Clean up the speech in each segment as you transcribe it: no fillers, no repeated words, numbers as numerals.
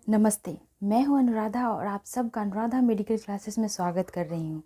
नमस्ते, मैं हूं अनुराधा और आप सबका अनुराधा मेडिकल क्लासेस में स्वागत कर रही हूं।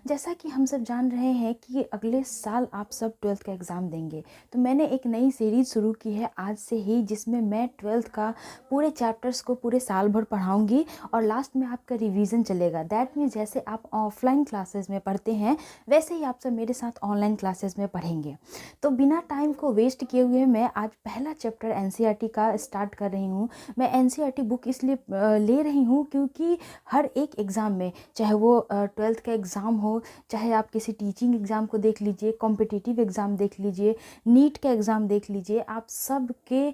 जैसा कि हम सब जान रहे हैं कि अगले साल आप सब 12th का एग्ज़ाम देंगे, तो मैंने एक नई सीरीज़ शुरू की है आज से ही, जिसमें मैं 12th का पूरे चैप्टर्स को पूरे साल भर पढ़ाऊंगी और लास्ट में आपका रिवीजन चलेगा। दैट मीन्स जैसे आप ऑफलाइन क्लासेस में पढ़ते हैं वैसे ही आप सब मेरे साथ ऑनलाइन क्लासेस में पढ़ेंगे। तो बिना टाइम को वेस्ट किए हुए मैं आज पहला चैप्टर एनसीईआरटी का स्टार्ट कर रही हूँ। मैं एनसीईआरटी बुक इसलिए ले रही हूँ क्योंकि हर एक एग्ज़ाम में, चाहे वो 12th का एग्ज़ाम हो, चाहे आप किसी टीचिंग एग्ज़ाम को देख लीजिए, कॉम्पिटिटिव एग्ज़ाम देख लीजिए, नीट का एग्ज़ाम देख लीजिए, आप सब के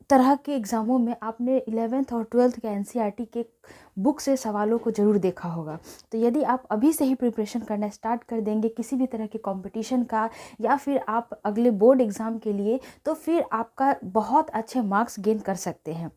तरह के एग्ज़ामों में आपने 11th और 12th के एनसीईआरटी के बुक से सवालों को ज़रूर देखा होगा। तो यदि आप अभी से ही प्रिपरेशन करना स्टार्ट कर देंगे किसी भी तरह के कंपटीशन का या फिर आप अगले बोर्ड एग्ज़ाम के लिए, तो फिर आपका बहुत अच्छे मार्क्स गेन कर सकते हैं।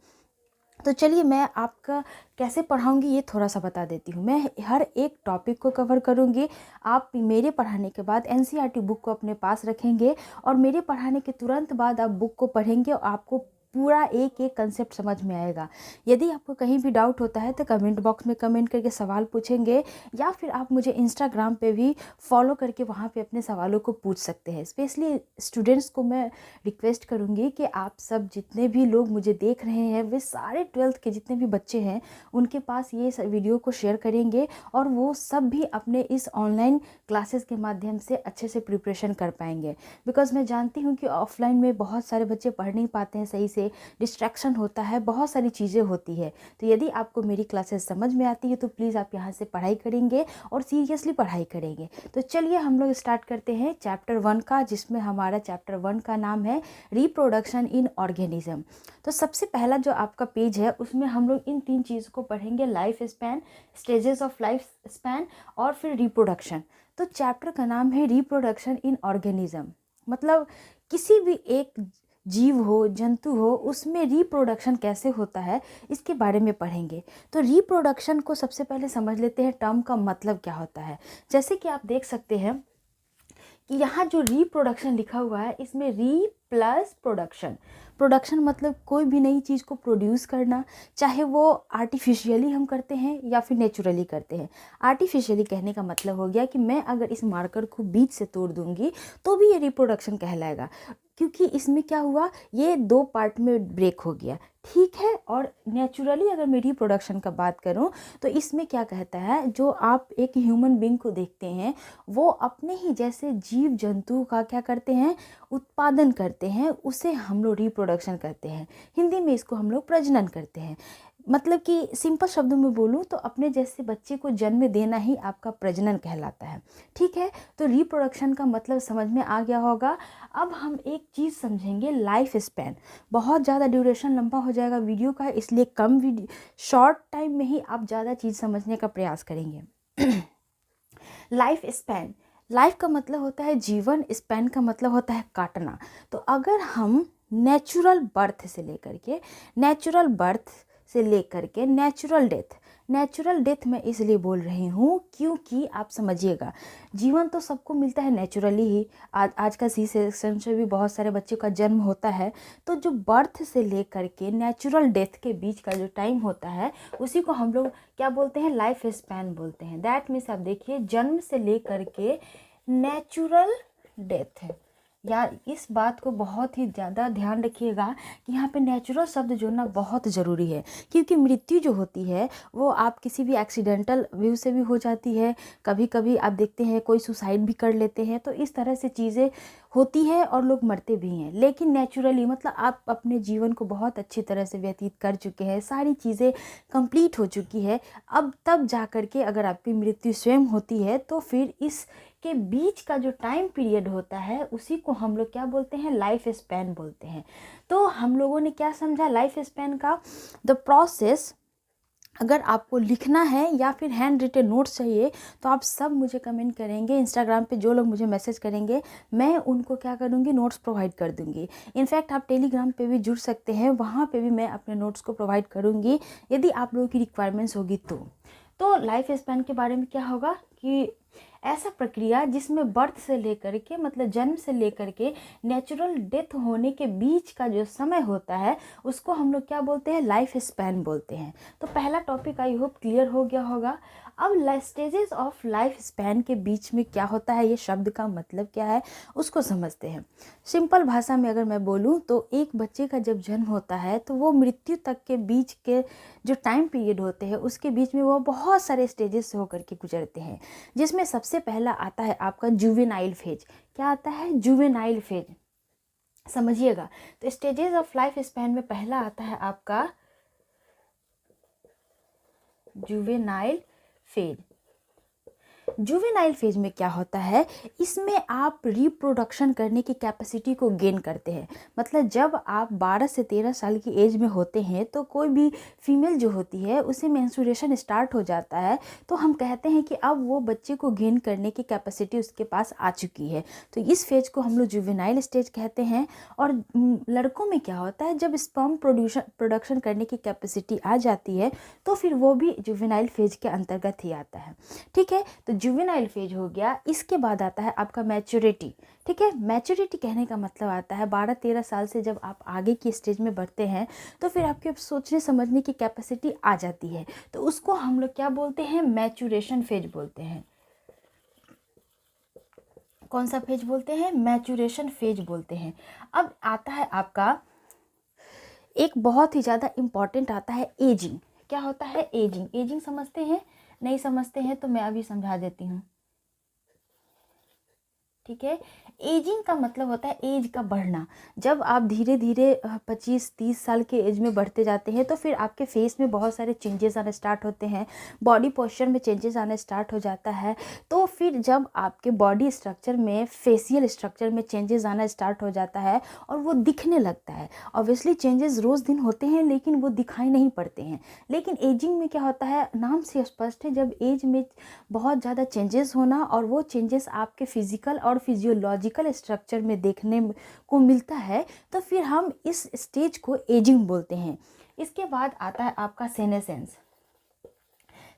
तो चलिए मैं आपका कैसे पढ़ाऊंगी ये थोड़ा सा बता देती हूँ। मैं हर एक टॉपिक को कवर करूँगी। आप मेरे पढ़ाने के बाद एनसीईआरटी बुक को अपने पास रखेंगे और मेरे पढ़ाने के तुरंत बाद आप बुक को पढ़ेंगे और आपको पूरा एक एक कंसेप्ट समझ में आएगा। यदि आपको कहीं भी डाउट होता है तो कमेंट बॉक्स में कमेंट करके सवाल पूछेंगे या फिर आप मुझे इंस्टाग्राम पे भी फॉलो करके वहाँ पे अपने सवालों को पूछ सकते हैं। स्पेशली स्टूडेंट्स को मैं रिक्वेस्ट करूँगी कि आप सब जितने भी लोग मुझे देख रहे हैं वे सारे 12th के जितने भी बच्चे हैं उनके पास ये वीडियो को शेयर करेंगे और वो सब भी अपने इस ऑनलाइन क्लासेस के माध्यम से अच्छे से प्रिपरेशन कर पाएंगे। बिकॉज़ मैं जानती हूँ कि ऑफलाइन में बहुत सारे बच्चे पढ़ नहीं पाते हैं सही से, डिस्ट्रैक्शन होता है, बहुत सारी चीज़ें होती है। तो यदि आपको मेरी क्लासेस समझ में आती है तो प्लीज़ आप यहाँ से पढ़ाई करेंगे और सीरियसली पढ़ाई करेंगे। तो चलिए हम लोग स्टार्ट करते हैं चैप्टर 1 का, जिसमें हमारा चैप्टर 1 का नाम है रिप्रोडक्शन इन ऑर्गेनिज्म। तो सबसे पहला जो आपका पेज है उसमें हम लोग इन 3 चीज़ों को पढ़ेंगे, life span, stages of life span और फिर रिप्रोडक्शन। तो चैप्टर का नाम है रिप्रोडक्शन इन ऑर्गेनिज्म, मतलब किसी भी एक जीव हो, जंतु हो, उसमें रिप्रोडक्शन कैसे होता है इसके बारे में पढ़ेंगे। तो रिप्रोडक्शन को सबसे पहले समझ लेते हैं, टर्म का मतलब क्या होता है। जैसे कि आप देख सकते हैं कि यहाँ जो रिप्रोडक्शन लिखा हुआ है इसमें री प्लस प्रोडक्शन। प्रोडक्शन मतलब कोई भी नई चीज़ को प्रोड्यूस करना, चाहे वो आर्टिफिशियली हम करते हैं या फिर नेचुरली करते हैं। आर्टिफिशियली कहने का मतलब हो गया कि मैं अगर इस मार्कर को बीच से तोड़ दूंगी तो भी ये रिप्रोडक्शन कहलाएगा, क्योंकि इसमें क्या हुआ, ये 2 पार्ट में ब्रेक हो गया, ठीक है। और नेचुरली अगर मैं रिप्रोडक्शन का बात करूं तो इसमें क्या कहता है, जो आप एक ह्यूमन बीइंग को देखते हैं वो अपने ही जैसे जीव जंतु का क्या करते हैं, उत्पादन करते हैं, उसे हम लोग रिप्रोडक्शन करते हैं। हिंदी में इसको हम लोग प्रजनन करते हैं। मतलब कि सिंपल शब्दों में बोलूँ तो अपने जैसे बच्चे को जन्म देना ही आपका प्रजनन कहलाता है, ठीक है। तो रिप्रोडक्शन का मतलब समझ में आ गया होगा। अब हम एक चीज़ समझेंगे, लाइफ स्पैन। बहुत ज़्यादा ड्यूरेशन लंबा हो जाएगा वीडियो का, इसलिए कम वीडियो, शॉर्ट टाइम में ही आप ज़्यादा चीज़ समझने का प्रयास करेंगे। लाइफ स्पैन, लाइफ का मतलब होता है जीवन, स्पैन का मतलब होता है काटना। तो अगर हम नेचुरल बर्थ से लेकर के नेचुरल डेथ मैं इसलिए बोल रही हूँ क्योंकि आप समझिएगा, जीवन तो सबको मिलता है नेचुरली ही। आज का सी सेक्शन से भी बहुत सारे बच्चों का जन्म होता है। तो जो बर्थ से लेकर के नेचुरल डेथ के बीच का जो टाइम होता है उसी को हम लोग क्या बोलते हैं, लाइफ स्पैन बोलते हैं। दैट मीन्स आप देखिए, जन्म से लेकर के नेचुरल डेथ है। यार इस बात को बहुत ही ज़्यादा ध्यान रखिएगा कि यहाँ पे नेचुरल शब्द जोड़ना बहुत ज़रूरी है, क्योंकि मृत्यु जो होती है वो आप किसी भी एक्सीडेंटल व्यू से भी हो जाती है। कभी कभी आप देखते हैं कोई सुसाइड भी कर लेते हैं, तो इस तरह से चीज़ें होती है और लोग मरते भी हैं। लेकिन नेचुरली मतलब आप अपने जीवन को बहुत अच्छी तरह से व्यतीत कर चुके हैं, सारी चीज़ें कंप्लीट हो चुकी है, अब तब जा कर के अगर आपकी मृत्यु स्वयं होती है तो फिर इस के बीच का जो टाइम पीरियड होता है उसी को हम लोग क्या बोलते हैं, लाइफ स्पैन बोलते हैं। तो हम लोगों ने क्या समझा लाइफ स्पैन का, द प्रोसेस। अगर आपको लिखना है या फिर हैंड रिटन नोट्स चाहिए तो आप सब मुझे कमेंट करेंगे, इंस्टाग्राम पे जो लोग मुझे मैसेज करेंगे मैं उनको क्या करूँगी, नोट्स प्रोवाइड कर दूँगी। इनफैक्ट आप टेलीग्राम पे भी जुड़ सकते हैं, वहाँ पे भी मैं अपने नोट्स को प्रोवाइड करूँगी यदि आप लोगों की रिक्वायरमेंट्स होगी तो। लाइफ स्पैन के बारे में क्या होगा कि ऐसा प्रक्रिया जिसमें बर्थ से लेकर के मतलब जन्म से लेकर के नेचुरल डेथ होने के बीच का जो समय होता है उसको हम लोग क्या बोलते हैं, लाइफ स्पैन बोलते हैं। तो पहला टॉपिक आई होप क्लियर हो गया होगा। अब स्टेजेस ऑफ लाइफ स्पैन के बीच में क्या होता है, ये शब्द का मतलब क्या है उसको समझते हैं। सिंपल भाषा में अगर मैं बोलूँ तो एक बच्चे का जब जन्म होता है तो वो मृत्यु तक के बीच के जो टाइम पीरियड होते हैं उसके बीच में वो बहुत सारे स्टेजेस से होकर के गुजरते हैं, जिसमें सबसे पहला आता है आपका जुवेनाइल फेज। क्या आता है, जुवेनाइल फेज, समझिएगा। तो स्टेजेस ऑफ लाइफ स्पैन में पहला आता है आपका जुवेनाइल फेज। जुवेनाइल फेज में क्या होता है, इसमें आप रिप्रोडक्शन करने की कैपेसिटी को गेन करते हैं। मतलब जब आप 12 से 13 साल की एज में होते हैं तो कोई भी फीमेल जो होती है उसे मेंस्ट्रुएशन स्टार्ट हो जाता है, तो हम कहते हैं कि अब वो बच्चे को गेन करने की कैपेसिटी उसके पास आ चुकी है। तो इस फेज को हम लोग जुवेनाइल स्टेज कहते हैं। और लड़कों में क्या होता है, जब स्पर्म प्रोडक्शन करने की कैपेसिटी आ जाती है तो फिर वो भी जुवेनाइल फेज के अंतर्गत ही आता है। ठीक है, तो जुवेनाइल फेज हो गया। इसके बाद आता है आपका मैच्योरिटी। ठीक है, मैच्योरिटी कहने का मतलब आता है 12-13 साल से जब आप आगे की स्टेज में बढ़ते हैं तो फिर आपके सोचने समझने की कैपेसिटी आ जाती है, तो उसको हम लोग क्या बोलते हैं, मैच्योरेशन फेज बोलते हैं। कौन सा फेज बोलते हैं, मैच्योरेशन फेज बोलते हैं। अब आता है आपका एक बहुत ही ज़्यादा इम्पॉर्टेंट आता है एजिंग। क्या होता है, एजिंग। एजिंग समझते हैं, नहीं समझते हैं तो मैं अभी समझा देती हूँ। ठीक है, एजिंग का मतलब होता है एज का बढ़ना। जब आप धीरे धीरे 25-30 साल के एज में बढ़ते जाते हैं तो फिर आपके फेस में बहुत सारे चेंजेस आने स्टार्ट होते हैं, बॉडी पोस्चर में चेंजेस आने स्टार्ट हो जाता है। तो फिर जब आपके बॉडी स्ट्रक्चर में, फेशियल स्ट्रक्चर में चेंजेस आना स्टार्ट हो जाता है और वो दिखने लगता है। ऑब्वियसली चेंजेस रोज़ दिन होते हैं लेकिन वो दिखाई नहीं पड़ते हैं। लेकिन एजिंग में क्या होता है, नाम से स्पष्ट है, जब एज में बहुत ज़्यादा चेंजेस होना और वो चेंजेस आपके फिजिकल और फिजियोलॉजिकल स्ट्रक्चर में देखने को मिलता है तो फिर हम इस स्टेज को एजिंग बोलते हैं। इसके बाद आता है आपका सेनेसेंस।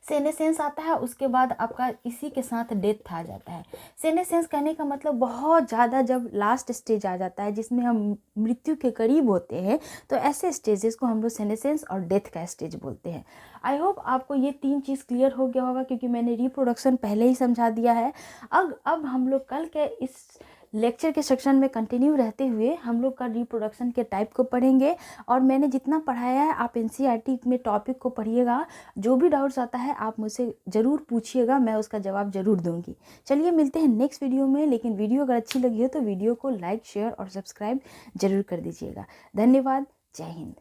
सेनेसेंस आता है, उसके बाद आपका इसी के साथ डेथ आ जाता है। सेनेसेंस कहने का मतलब बहुत ज़्यादा जब लास्ट स्टेज आ जाता है जिसमें हम मृत्यु के करीब होते हैं, तो ऐसे स्टेजेस को हम लोग सेनेसेंस और डेथ का स्टेज बोलते हैं। आई होप आपको ये 3 चीज़ क्लियर हो गया होगा, क्योंकि मैंने रिप्रोडक्शन पहले ही समझा दिया है। अब हम लोग कल के इस लेक्चर के सेक्शन में कंटिन्यू रहते हुए हम लोग का रिप्रोडक्शन के टाइप को पढ़ेंगे। और मैंने जितना पढ़ाया है आप एनसीईआरटी में टॉपिक को पढ़िएगा। जो भी डाउट्स आता है आप मुझसे ज़रूर पूछिएगा, मैं उसका जवाब ज़रूर दूंगी। चलिए मिलते हैं नेक्स्ट वीडियो में। लेकिन वीडियो अगर अच्छी लगी हो तो वीडियो को लाइक, शेयर और सब्सक्राइब ज़रूर कर दीजिएगा। धन्यवाद। जय हिंद।